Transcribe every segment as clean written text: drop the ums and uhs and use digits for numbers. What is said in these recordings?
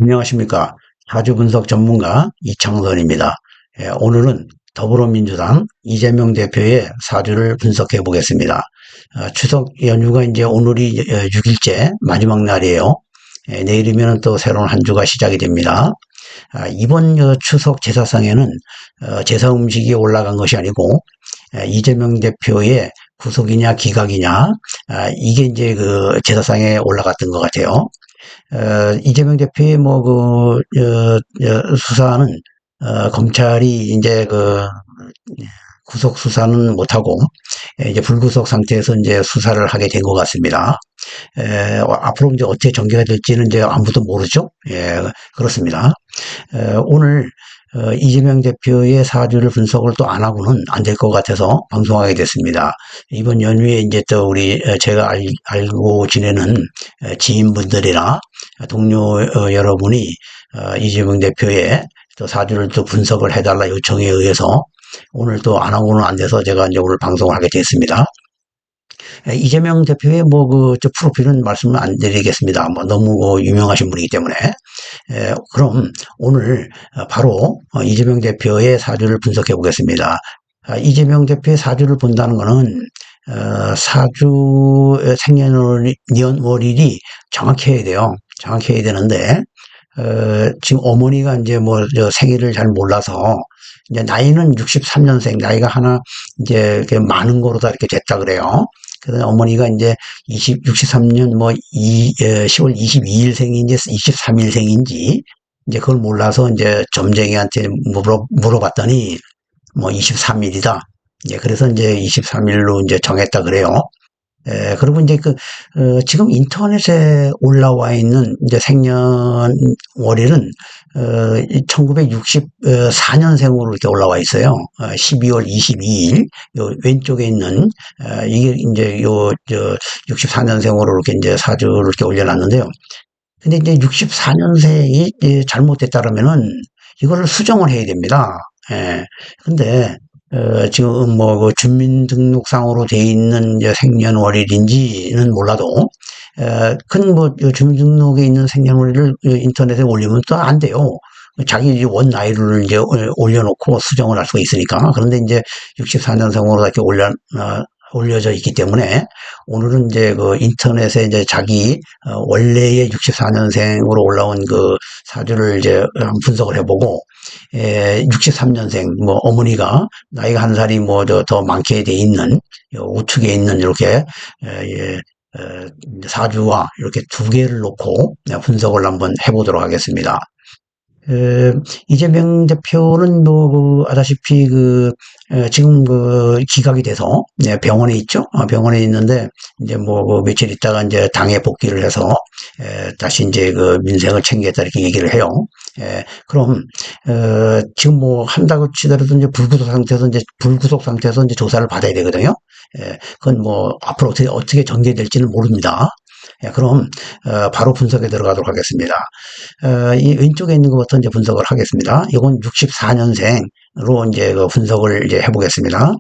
안녕하십니까. 사주 분석 전문가 이창선입니다. 오늘은 더불어민주당 이재명 대표의 사주를 분석해 보겠습니다. 추석 연휴가 이제 오늘이 6일째 마지막 날이에요. 내일이면 또 새로운 한 주가 시작이 됩니다. 이번 추석 제사상에는 제사 음식이 올라간 것이 아니고 이재명 대표의 구속이냐 기각이냐, 이게 이제 그 제사상에 올라갔던 것 같아요. 이재명 대표의 수사는, 검찰이 이제 구속 수사는 못하고, 이제 불구속 상태에서 이제 수사를 하게 된 것 같습니다. 앞으로 이제 어떻게 전개가 될지는 이제 아무도 모르죠. 그렇습니다. 오늘, 이재명 대표의 사주를 분석을 또 안 하고는 안 될 것 같아서 방송하게 됐습니다. 이번 연휴에 이제 또 제가 알고 지내는 지인분들이나 동료 여러분이 이재명 대표의 또 사주를 또 분석을 해달라 요청에 의해서 오늘 또 안 하고는 안 돼서 제가 이제 오늘 방송을 하게 됐습니다. 이재명 대표의 프로필은 말씀을 안 드리겠습니다. 너무 유명하신 분이기 때문에. 그럼 오늘 바로 이재명 대표의 사주를 분석해 보겠습니다. 이재명 대표의 사주를 본다는 것은 사주 생년월일이 정확해야 돼요. 정확해야 되는데, 지금 어머니가 이제 생일을 잘 몰라서, 이제 나이는 63년생, 나이가 하나 이제 많은 거로 다 이렇게 됐다 그래요. 그래서 어머니가 이제 63년 10월 22일생인지 23일생인지 이제 그걸 몰라서 이제 점쟁이한테 물어봤더니 23일이다. 그래서 이제 23일로 이제 정했다 그래요. 그리고 이제 지금 인터넷에 올라와 있는 이제 생년월일은 1964년생으로 이렇게 올라와 있어요. 12월 22일, 요 왼쪽에 있는, 이게 이제 64년생으로 이렇게 이제 사주를 이렇게 올려놨는데요. 근데 이제 64년생이 잘못됐다라면은 이거를 수정을 해야 됩니다. 근데 지금 주민등록상으로 돼 있는 이제 생년월일인지는 몰라도, 주민등록에 있는 생년월일을 인터넷에 올리면 또 안 돼요. 자기 원 나이를 이제 올려놓고 수정을 할 수가 있으니까. 그런데 이제 64년생으로 이렇게 올려져 있기 때문에 오늘은 이제 인터넷에 이제 자기 원래의 64년생으로 올라온 사주를 이제 분석을 해보고, 63년생 어머니가 나이가 한 살이 더 많게 돼 있는 우측에 있는 이렇게 사주와 이렇게 두 개를 놓고 분석을 한번 해보도록 하겠습니다. 이재명 대표는 아다시피 지금 기각이 돼서 병원에 있죠. 병원에 있는데 이제 며칠 있다가 이제 당에 복귀를 해서 다시 이제 민생을 챙기겠다 이렇게 얘기를 해요. 그럼 지금 한다고 치더라도 이제 불구속 상태에서 이제 조사를 받아야 되거든요. 그건 앞으로 어떻게 전개될지는 모릅니다. 그럼 바로 분석에 들어가도록 하겠습니다. 이 왼쪽에 있는 것부터 이제 분석을 하겠습니다. 이건 64년생으로 이제 분석을 이제 해보겠습니다.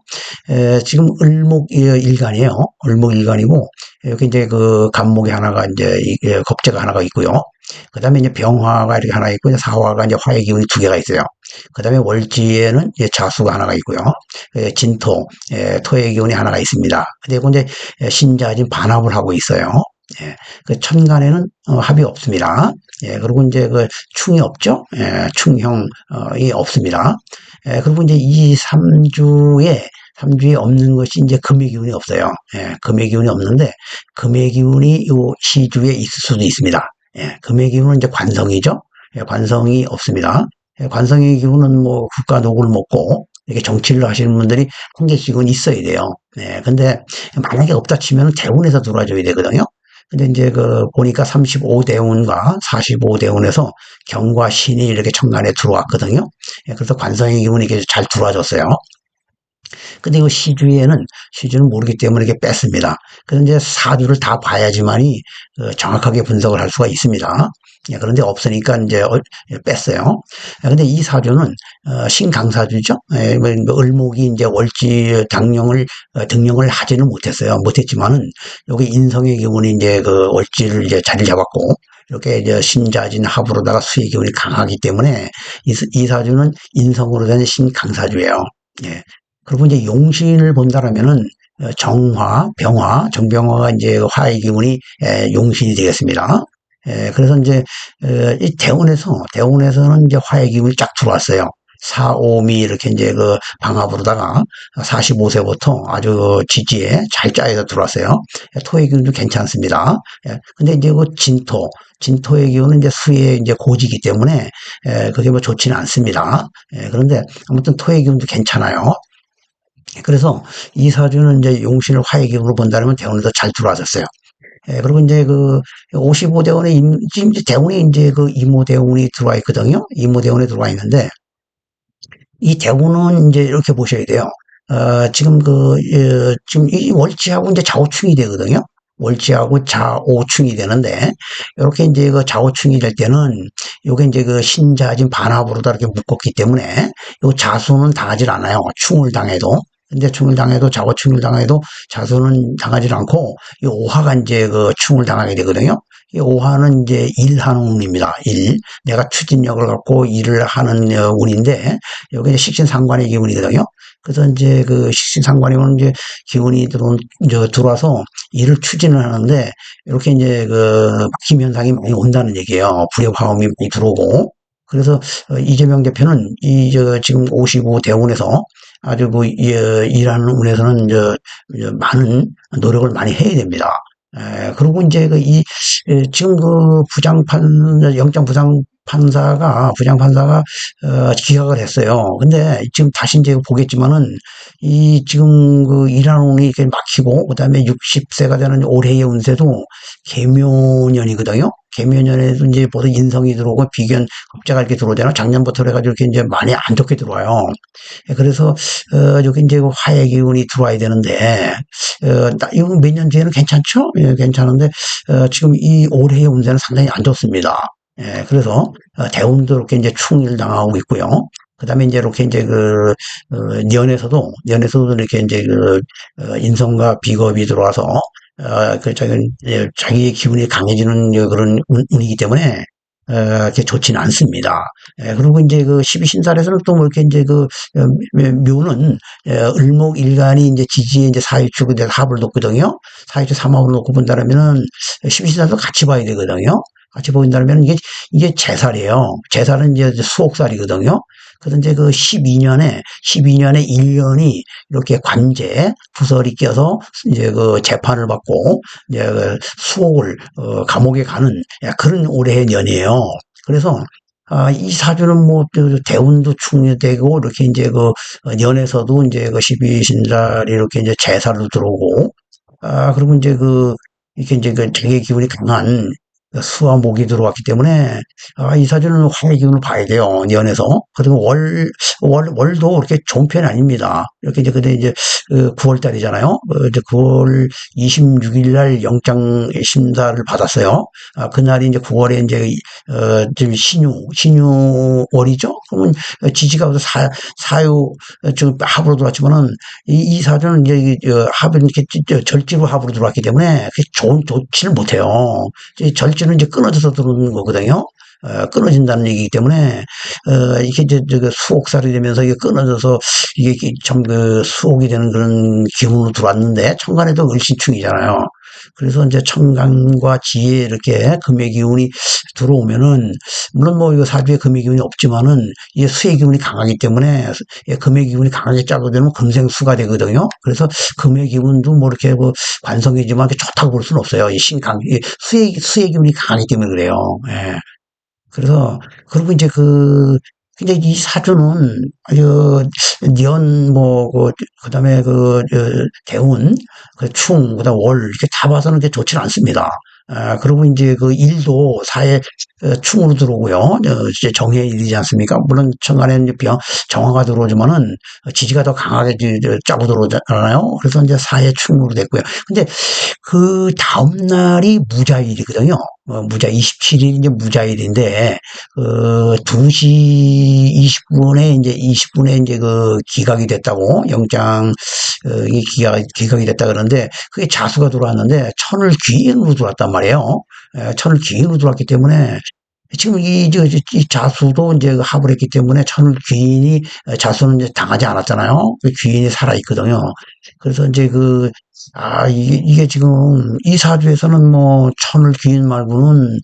지금 을목일간이에요. 을목일간이고 여기 이제 간목이 하나가 이제 겁재가 하나가 있고요. 그 다음에 이제 병화가 이렇게 하나 있고, 사화가 이제 화의 기운이 두 개가 있어요. 그 다음에 월지에는 이제 자수가 하나가 있고요. 진토, 토의 기운이 하나가 있습니다. 그리고 이제 신자진 반합을 하고 있어요. 천간에는 합이 없습니다. 그리고 이제 충이 없죠. 충형이 없습니다. 그리고 이제 이 3주에 없는 것이 이제 금의 기운이 없어요. 금의 기운이 없는데, 금의 기운이 요 시주에 있을 수도 있습니다. 금의 기운은 이제 관성이죠. 관성이 없습니다. 관성의 기운은 국가 녹을 먹고 이렇게 정치를 하시는 분들이 한 개씩은 있어야 돼요. 근데 만약에 없다 치면 대운에서 들어와줘야 되거든요. 근데 이제 보니까 35대운과 45대운에서 경과 신이 이렇게 천간에 들어왔거든요. 그래서 관성의 기운이 이렇게 잘 들어와줬어요. 근데 이 시주는 모르기 때문에 이렇게 뺐습니다. 그래서 이제 사주를 다 봐야지만이 정확하게 분석을 할 수가 있습니다. 그런데 없으니까 이제 뺐어요. 근데 이 사주는 신강사주죠. 을목이 이제 월지 등령을 하지는 못했어요. 못했지만은 여기 인성의 기운이 이제 월지를 이제 자리 잡았고, 이렇게 신자진 합으로다가 수의 기운이 강하기 때문에 이 사주는 인성으로 된 신강사주예요. 예. 그리고 이제 용신을 본다라면은 정화, 병화, 정병화가 이제 화의 기운이 용신이 되겠습니다. 그래서 이제 이 대운에서는 이제 화의 기운이 쫙 들어왔어요. 4, 5미 이렇게 이제 그 방합으로다가 45세부터 아주 지지에 잘 짜여서 들어왔어요. 토의 기운도 괜찮습니다. 근데 이제 그 진토의 기운은 이제 수의 이제 고지이기 때문에 그게 뭐 좋지는 않습니다. 그런데 아무튼 토의 기운도 괜찮아요. 그래서 이 사주는 이제 용신을 화의 기운으로 본다면 대운에서 잘 들어왔었어요. 그리고 이제 그 55대운에 지금 이제 대운에 이제 그 이모대운이 들어와 있거든요. 이모대운에 들어와 있는데 이 대운은 이제 이렇게 보셔야 돼요. 지금 지금 이 월지하고 이제 좌우충이 되거든요. 월지하고 좌우충이 되는데, 이렇게 이제 그 좌우충이 될 때는, 요게 이제 그 신자진 반합으로 다 이렇게 묶었기 때문에, 요 자수는 당하지 않아요. 충을 당해도. 근데 충을 당해도, 좌우충을 당해도 자수는 당하지 않고, 이 오화가 이제 그 충을 당하게 되거든요. 이 오화는 이제 일하는 운입니다. 내가 추진력을 갖고 일을 하는 운인데, 여기 이제 식신상관의 기운이거든요. 그래서 이제 그 식신상관이면 이제 기운이 들어와서 일을 추진을 하는데, 이렇게 이제 그 막힘 현상이 많이 온다는 얘기예요. 불의 화음이 많이 들어오고. 그래서 이재명 대표는 지금 55 대운에서 아주 일하는 운에서는 많은 노력을 많이 해야 됩니다. 그리고 이제 지금 부장판사가 기각을 했어요. 근데 지금 다시 이제 보겠지만은, 지금 일하는 운이 이렇게 막히고, 그 다음에 60세가 되는 올해의 운세도 계묘년이거든요. 계묘년에도 이제 보통 인성이 들어오고 비견 겁재가 이렇게 들어오잖아요. 작년부터 해가지고 이렇게 이제 많이 안 좋게 들어와요. 그래서, 여기 이제 화의 기운이 들어와야 되는데, 이거 몇 년 뒤에는 괜찮죠? 예, 괜찮은데, 지금 이 올해의 운세는 상당히 안 좋습니다. 그래서, 대운도 이렇게 이제 충일 당하고 있고요. 그 다음에 이제 이렇게 이제 년에서도 이렇게 이제 인성과 비겁이 들어와서, 자기의 기운이 강해지는 그런 운이기 때문에, 그게 좋지는 않습니다. 그리고 이제 12신살에서는 또 뭐 이렇게 이제 묘는, 을목일간이 이제 지지에 이제 사유축에 대해서 합을 놓거든요. 사유축 삼합을 놓고 본다면은 12신살도 같이 봐야 되거든요. 같이 보인다면 이게 제살이에요. 제살은 이제 수옥살이거든요. 그래서 이제 12년에 1년이 이렇게 관제, 부설이 껴서 이제 재판을 받고, 이제 수옥을, 감옥에 가는 그런 올해의 년이에요. 그래서, 이 사주는 뭐, 대운도 충되고, 이렇게 이제 년에서도 이제 12신살이 이렇게 이제 제살로 들어오고, 그리고 이제 이렇게 이제 자기의 기운이 강한 수와 목이 들어왔기 때문에, 이 사주는 화의 기운을 봐야 돼요. 년에서. 그리고 월도 그렇게 좋은 편이 아닙니다. 이렇게 이제, 근데 이제, 9월 달이잖아요. 이제 9월 26일 날 영장 심사를 받았어요. 그날이 이제 9월에 이제, 좀 신유월이죠? 그러면 지지가 사유, 좀 합으로 들어왔지만은, 이 사주는 이제, 합은 이렇게 절지로 합으로 들어왔기 때문에, 그게 좋지를 못해요. 절지는 이제 끊어져서 들어오는 거거든요. 끊어진다는 얘기이기 때문에, 이게 이제 수옥살이 되면서 이게 끊어져서 이게 좀 수옥이 되는 그런 기운으로 들어왔는데, 천간에도 을신충이잖아요. 그래서 이제 천간과 지에 이렇게 금의 기운이 들어오면은, 물론 뭐 이거 사주에 금의 기운이 없지만은, 이게 수의 기운이 강하기 때문에, 금의 기운이 강하게 짜고 되면 금생수가 되거든요. 그래서 금의 기운도 뭐 이렇게 관성이지만 좋다고 볼 수는 없어요. 수의 기운이 강하기 때문에 그래요. 예. 그래서, 그리고 이제 근데 이 사주는, 그 다음에 대운, 충, 그 다음 월, 이렇게 다 봐서는 게 좋지는 않습니다. 그리고 이제 일도 사회, 충으로 들어오고요. 이제 정해의 일이지 않습니까? 물론 천간에는 정화가 들어오지만은 지지가 더 강하게 짜고 들어오잖아요. 그래서 이제 사회 충으로 됐고요. 근데 다음 날이 무자일이거든요. 무자 27일 이제 무자일인데 2시 20분에 이제 기각이 됐다고 영장 이 기각이 됐다 그러는데 그게 자수가 들어왔는데 천을 귀인으로 들어왔단 말이에요. 말이에요. 천을 귀인으로 들어왔기 때문에 지금 이 자수도 이제 합을 했기 때문에 천을 귀인이 자수는 이제 당하지 않았잖아요. 그 귀인이 살아있거든요. 그래서 이제 이게 지금 이 사주에서는 뭐 천을 귀인 말고는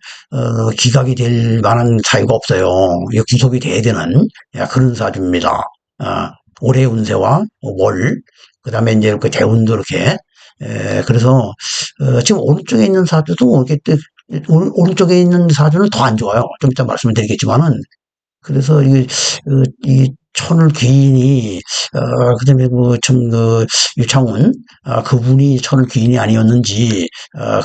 기각이 될 만한 사유가 없어요. 이게 구속이 돼야 되는 그런 사주입니다. 올해 운세와 월, 그 다음에 이제 그 대운도 이렇게 그래서 지금 오른쪽에 있는 사주도 이렇게 오른쪽에 있는 사주는 더 안 좋아요. 좀 이따 말씀을 드리겠지만은 그래서 이 천을 귀인이 그다음에 유창훈 그분이 천을 귀인이 아니었는지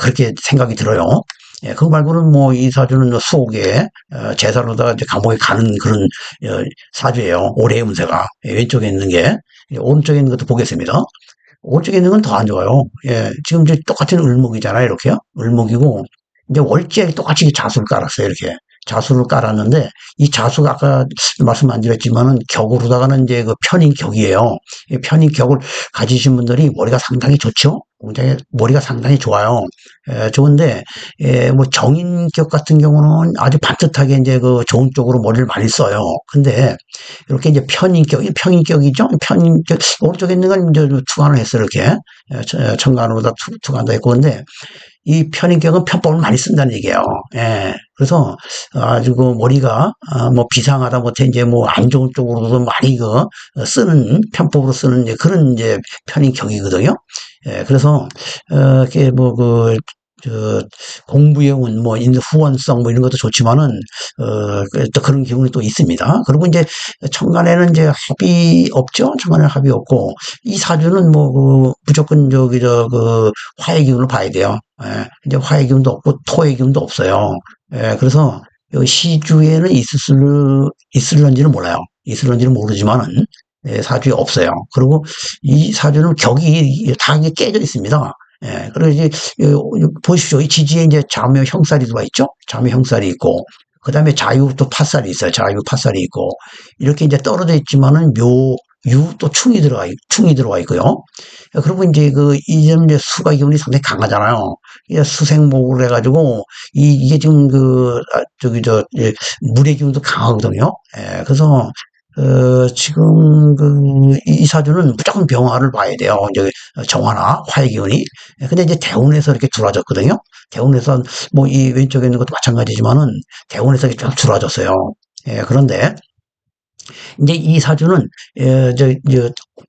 그렇게 생각이 들어요. 예, 그거 말고는 뭐 이 사주는 수옥에 제사로다가 이제 감옥에 가는 그런 사주예요. 올해의 운세가 왼쪽에 있는 게 오른쪽에 있는 것도 보겠습니다. 오른쪽에 있는 건 더 안 좋아요. 예, 지금 이제 똑같은 을목이잖아요, 이렇게요. 을목이고, 이제 월지에 똑같이 자수를 깔았어요, 이렇게. 자수를 깔았는데, 이 자수가 아까 말씀 안 드렸지만은 격으로다가는 이제 그 편인격이에요. 이 편인격을 가지신 분들이 머리가 상당히 좋죠? 굉장히 머리가 상당히 좋아요. 좋은데, 뭐 정인격 같은 경우는 아주 반듯하게 이제 그 좋은 쪽으로 머리를 많이 써요. 근데, 이렇게 이제 편인격이죠? 편인격, 오른쪽에 있는 건 이제 투관을 했어요, 이렇게. 천간으로다 투관도 했고, 근데, 이 편인격은 편법을 많이 쓴다는 얘기예요. 예. 그래서 아주 그 머리가 뭐 비상하다 못해 이제 뭐 안 좋은 쪽으로도 많이 쓰는 편법으로 쓰는 이제 그런 이제 편인격이거든요. 예. 그래서 이게 저 공부의 운, 뭐 후원성 뭐 이런 것도 좋지만은 또 그런 기운이 또 있습니다. 그리고 이제 천간에는 이제 합이 없죠. 천간에는 합이 없고 이 사주는 무조건 화의 기운을 봐야 돼요. 예, 이제 화의 기운도 없고 토의 기운도 없어요. 예, 그래서 이 시주에는 있을런지는 몰라요. 있을런지는 모르지만은 사주에 없어요. 그리고 이 사주는 격이 다 이게 깨져 있습니다. 예, 그리고 이제 보십시오. 이 지지에 이제 자묘 형살이 들어와 있죠. 자묘 형살이 있고 그 다음에 자유 또 팥살이 있어요. 자유 팥살이 있고 이렇게 이제 떨어져 있지만은 유 또 충이 들어와 있고요. 그리고 이제 이점 이제 수가 기운이 상당히 강하잖아요. 이게 수생목을 해가지고 이게 지금 물의 기운도 강하거든요. 예, 그래서 지금 이 사주는 무조건 병화를 봐야 돼요. 이제 정화나 화의 기운이. 근데 이제 대운에서 이렇게 들어와졌거든요. 대운에서 뭐 이 왼쪽에 있는 것도 마찬가지지만은 대운에서 이렇게 좀 들어와졌어요. 예, 그런데 이제 이 사주는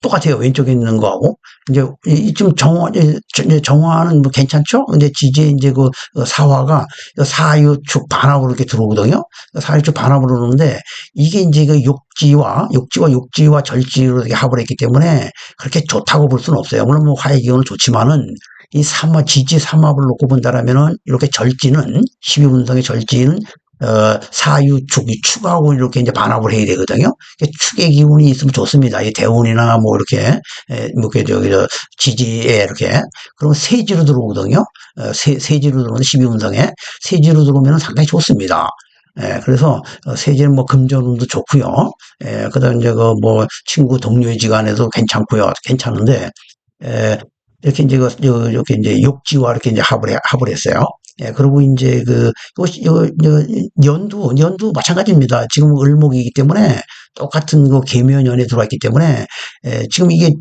똑같아요. 왼쪽에 있는 거하고 이제 좀 정화는 뭐 괜찮죠? 근데 지지에 이제 사화가 사유축 반합으로 이렇게 들어오거든요. 사유축 반합으로 들어오는데 이게 이제 육지와 절지로 이렇게 합을 했기 때문에 그렇게 좋다고 볼 수는 없어요. 물론 뭐 화의 기운은 좋지만은 이 지지 삼합을 놓고 본다라면은 이렇게 절지는 12분성의 절지는 사유축이 축하고 이렇게 이제 반합을 해야 되거든요. 축의 기운이 있으면 좋습니다. 이 대운이나 뭐 이렇게, 지지에 이렇게. 그러면 세지로 들어오거든요. 세지로 들어오면 12운성에. 세지로 들어오면 상당히 좋습니다. 그래서 세지는 뭐 금전운도 좋고요. 그 다음에 이제 친구 동료의 지간에도 괜찮고요. 괜찮은데, 이렇게 이제 욕지와 이렇게 이제 합을 했어요. 예, 그리고 이제 연두 마찬가지입니다. 지금 을목이기 때문에 똑같은 계묘년에 들어왔기 때문에, 지금 이게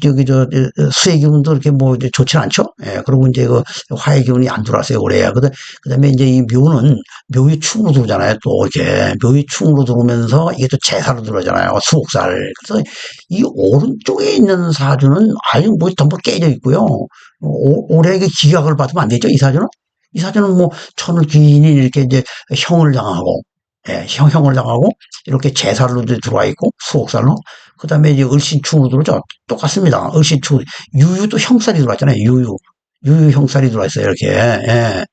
수의 기운도 이렇게 뭐 좋지 않죠? 예, 그리고 이제 화의 기운이 안 들어왔어요, 올해. 그 다음에 이제 이 묘의 충으로 들어오잖아요. 또 이렇게 묘의 충으로 들어오면서 이게 또 제사로 들어오잖아요. 수옥살. 그래서 이 오른쪽에 있는 사주는 아주 뭐 전부 깨져 있고요. 올해 기각을 받으면 안 되죠, 이 사주는? 이 사주는 뭐 천을 귀인이 이렇게 이제 형을 당하고, 형을 당하고 이렇게 제살로 들어와 있고 수옥살로 그다음에 이제 을신충으로 들어오죠. 똑같습니다. 을신충 유유도 형살이 들어왔잖아요. 유유 형살이 들어와 있어요. 이렇게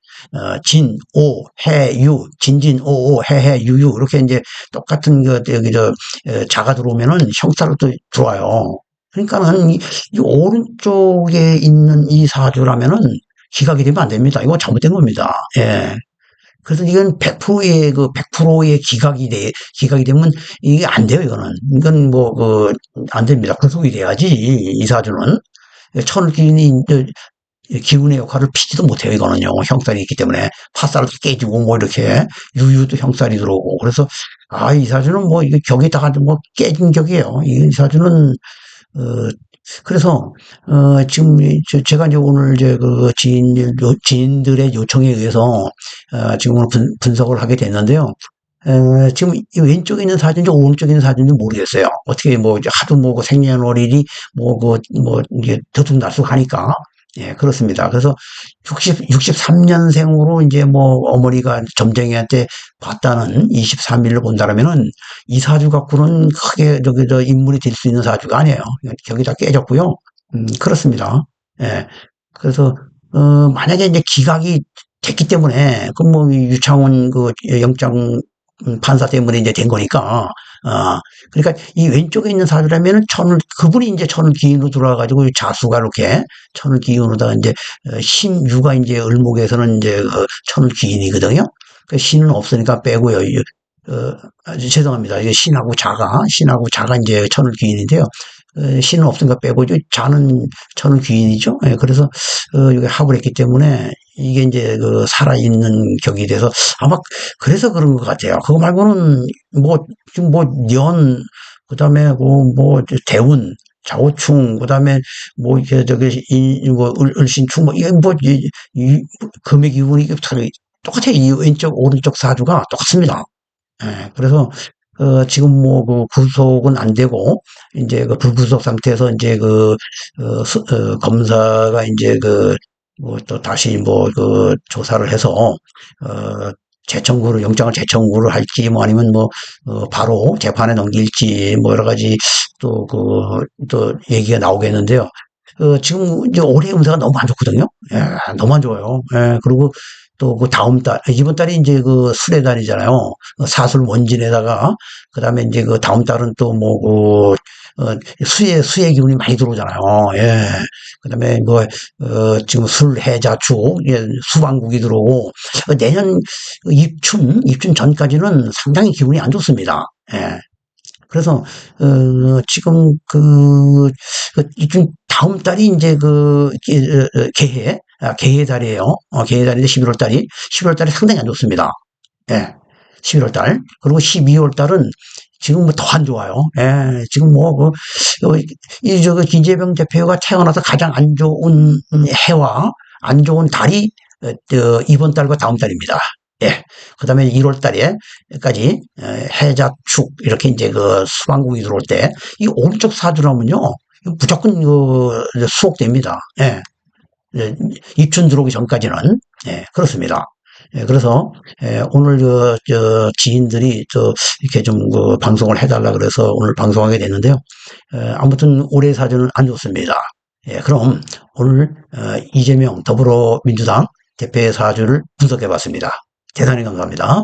진, 오, 해, 유, 진진, 오, 해, 유유 이렇게 이제 똑같은 자가 들어오면은 형살로 또 들어와요. 그러니까는 이 오른쪽에 있는 이 사주라면은 기각이 되면 안 됩니다. 이거 잘못된 겁니다. 예. 그래서 이건 100%의 기각이 되면 이게 안 돼요, 이거는. 이건 안 됩니다. 구속이 돼야지, 이 사주는. 천을 기인이 기운의 역할을 피지도 못해요. 이거는요. 형살이 있기 때문에 파살도 깨지고 뭐 이렇게 유유도 형살이 들어오고 그래서 이 사주는 뭐 이게 격에다가 뭐 깨진 격이에요. 이 사주는 어 그래서 지금 제가 이제 오늘 이제 그 지인들의 요청에 의해서 지금 오늘 분석을 하게 됐는데요. 지금 이 왼쪽에 있는 사진인지 오른쪽에 있는 사진인지 모르겠어요. 어떻게 뭐 이제 하도 뭐 생년월일이 뭐 이게 들쑥날쑥하니까 예 그렇습니다. 그래서 63년생으로 이제 뭐 어머니가 점쟁이한테 봤다는 23일을 본다라면은 이 사주 갖고는 크게 저기 저 인물이 될 수 있는 사주가 아니에요. 격이 다 깨졌고요. 그렇습니다. 예. 그래서 만약에 이제 기각이 됐기 때문에 그 뭐 유창훈 그 영장 판사 때문에 이제 된 거니까 그러니까 이 왼쪽에 있는 사주라면은 그분이 이제 천을 기인으로 들어와가지고 자수가 이렇게 천을 기인으로다가 이제 신유가 이제 을목에서는 이제 천을 기인이거든요. 그 신은 없으니까 빼고요. 죄송합니다. 이게 신하고 자가 이제 천을 기인인데요. 신은 없으니까 빼고 자는 천은 귀인이죠. 예, 그래서 이게 합을 했기 때문에 이게 이제 그 살아있는 격이 돼서 아마 그래서 그런 것 같아요. 그거 말고는 뭐 지금 뭐 년 그다음에 뭐 대운 자오충 그다음에 뭐 이게 저기 뭐 을신충 뭐 이게 이 금의 기운이 똑같아요. 이 왼쪽 오른쪽 사주가 똑같습니다. 예, 그래서 지금 뭐 그 구속은 안 되고 이제 그 불구속 상태에서 이제 검사가 이제 뭐 또 다시 뭐 조사를 해서 영장을 재청구를 할지 뭐 아니면 뭐 바로 재판에 넘길지 뭐 여러 가지 또 얘기가 나오겠는데요. 지금 이제 올해 운세가 너무 안 좋거든요. 예, 너무 안 좋아요. 예, 그리고 또 그 다음 달, 이번 달이 이제 그 술의 달이잖아요. 사술 원진에다가, 그 다음에 이제 그 다음 달은 또 뭐 수의 기운이 많이 들어오잖아요. 예. 그 다음에 지금 해자축, 예, 수방국이 들어오고, 내년 입춘 전까지는 상당히 기운이 안 좋습니다. 예. 그래서 지금 다음 달이 이제 개해 달이에요. 개해 달인데 11월 달이 상당히 안 좋습니다. 예. 11월 달. 그리고 12월 달은 지금 뭐 더 안 좋아요. 예. 지금 김재병 대표가 태어나서 가장 안 좋은 해와 안 좋은 달이 이번 달과 다음 달입니다. 예. 그 다음에 1월 달에까지 해자축 이렇게 이제 수방국이 들어올 때 이 오른쪽 사주라면요 무조건 수옥됩니다. 예. 입춘 들어오기 전까지는 예, 그렇습니다. 예, 그래서 오늘 지인들이 이렇게 좀 방송을 해달라 그래서 오늘 방송하게 됐는데요. 아무튼 올해 사주는 안 좋습니다. 예, 그럼 오늘 이재명 더불어민주당 대표의 사주를 분석해봤습니다. 대단히 감사합니다.